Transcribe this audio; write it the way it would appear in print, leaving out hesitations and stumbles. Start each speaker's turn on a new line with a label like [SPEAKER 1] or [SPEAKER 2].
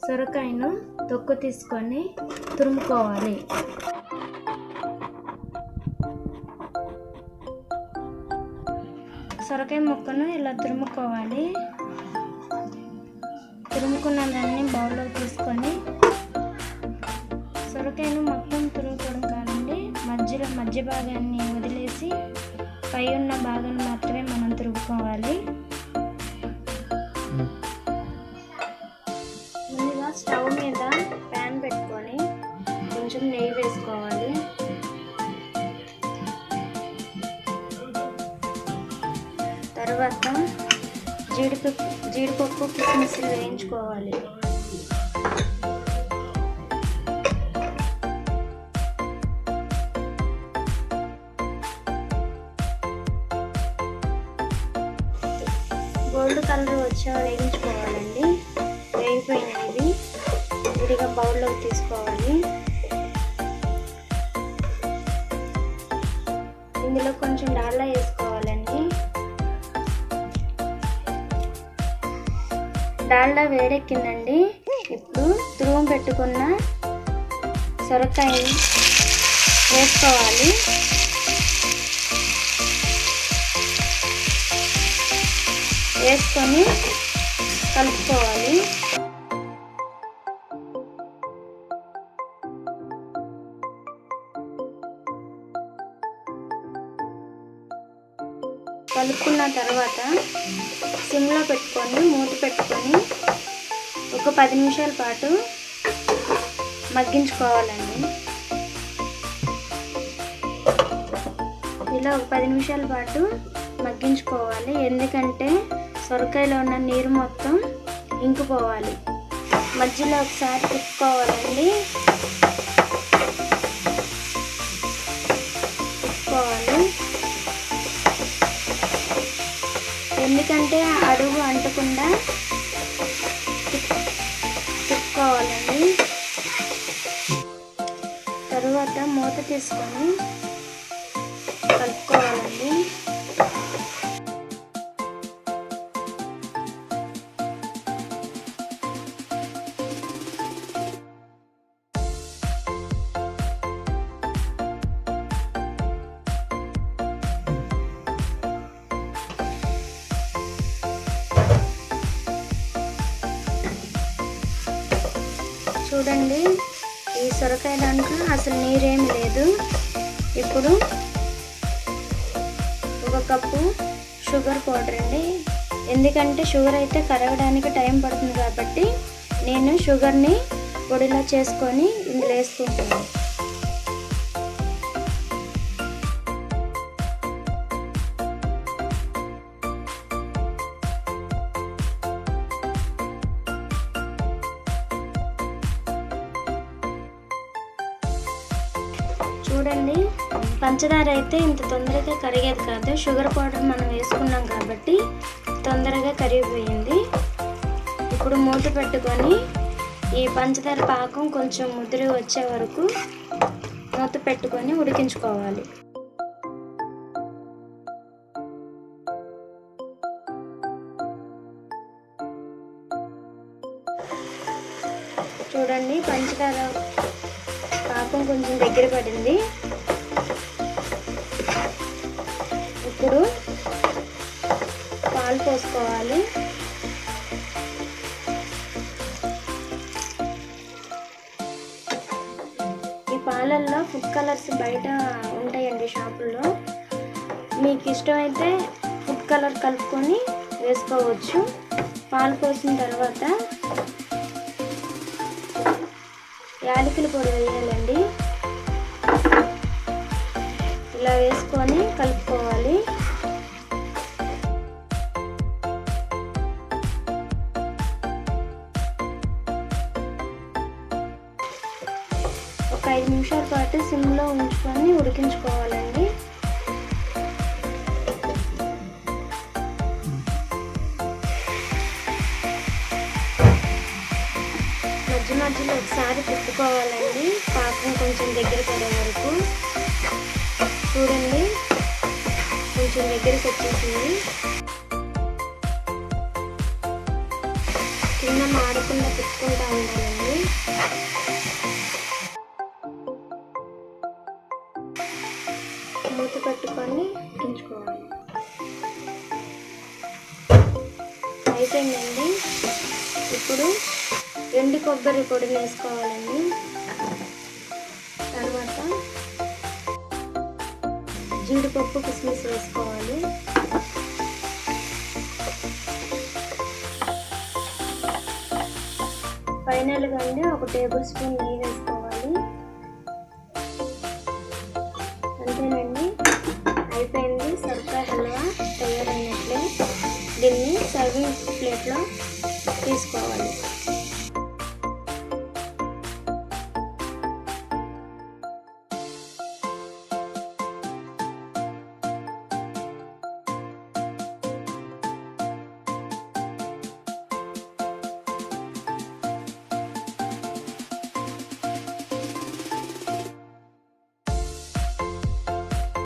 [SPEAKER 1] సొరకాయను తొక్కు తీసుకొని తురుముకోవాలి. సొరకాయ ముక్కను ఇలా తురుముకోవాలి. తురుముకున్న దాన్ని బౌల్లో తీసుకొని సొరకాయను మొత్తం తురుముకోవడం కాదండి, మధ్య భాగాన్ని వదిలేసి పై ఉన్న భాగాన్ని మాత్రమే మనం తురుముకోవాలి. ముందుగా స్టవ్ మీద ప్యాన్ పెట్టుకొని కొంచెం నెయ్యి వేసుకోవాలి. తర్వాత జీడిపప్పు కిస్మిస్లు వేయించుకోవాలి. గోల్డ్ కలర్ వచ్చే వేయించుకోవాలండి. వేగిపోయినవి విడిగా బౌల్లోకి తీసుకోవాలి. ఇందులో కొంచెం డాల్డా వేసుకోవాలండి. డాల్డా వేడెక్కిందండి. ఇప్పుడు తురుము పెట్టుకున్న సొరకాయ వేసుకోవాలి. వేసుకొని కలుపుకోవాలి. కలుపుకున్న తర్వాత సిమ్లో పెట్టుకొని మూత పెట్టుకొని ఒక 10 నిమిషాల పాటు మగ్గించుకోవాలండి. ఇలా ఒక 10 నిమిషాల పాటు మగ్గించుకోవాలి. ఎందుకంటే సొరకాయలో ఉన్న నీరు మొత్తం ఇంకిపోవాలి. మధ్యలో ఒకసారి తిప్పుకోవాలండి. ఎందుకంటే అడుగు అంటకుండా తిప్పుకోవాలండి. తరువాత మూత తీసుకొని కలుపుకోవాలండి. చూడండి, ఈ సొరకాయ దాంట్లో అసలు నీరేమి లేదు. ఇప్పుడు 1 కప్పు షుగర్ పౌడర్ అండి. ఎందుకంటే షుగర్ అయితే కరగడానికి టైం పడుతుంది కాబట్టి నేను షుగర్ని పొడిలా చేసుకొని ఇందులో వేసుకుంటాను. చూడండి, పంచదార అయితే ఇంత తొందరగా కరిగేది కాదు. షుగర్ పౌడర్ మనం వేసుకున్నాం కాబట్టి తొందరగా కరిగిపోయింది. ఇప్పుడు మూత పెట్టుకొని ఈ పంచదార పాకం కొంచెం ముదిరి వచ్చే వరకు మూత పెట్టుకొని ఉడికించుకోవాలి. చూడండి, పంచదార పాకం కొంచెం దగ్గర పడింది. ఇప్పుడు పాలు పోసుకోవాలి. ఈ పాలల్లో ఫుడ్ కలర్స్ బయట ఉంటాయండి షాపుల్లో. మీకు ఇష్టమైతే ఫుడ్ కలర్ కలుపుకొని వేసుకోవచ్చు. పాలు పోసిన తర్వాత యాలకుల పొడి వేయాలండి. ఇలా వేసుకొని కలుపుకోవాలి. ఒక 5 నిమిషాల పాటు సిమ్లో ఉంచుకొని ఉడికించుకోవాలండి. మధ్యలో ఒకసారి తిప్పుకోవాలండి, పాకం కొంచెం దగ్గర పడే వరకు. చూడండి, కొంచెం దగ్గరికి వచ్చేసింది. కింద మాడకుండా తిప్పుకుంటూ ఉండాలండి. మూత పెట్టుకొని ఉడికించుకోవాలి. అయిపోయిందండి. ఇప్పుడు ఎండు కొబ్బరి పొడిని వేసుకోవాలండి. తర్వాత జీడిపప్పు కిస్మిస్ వేసుకోవాలి. ఫైనల్గా అండి 1 టేబుల్ స్పూన్ నెయ్యి వేసుకోవాలి.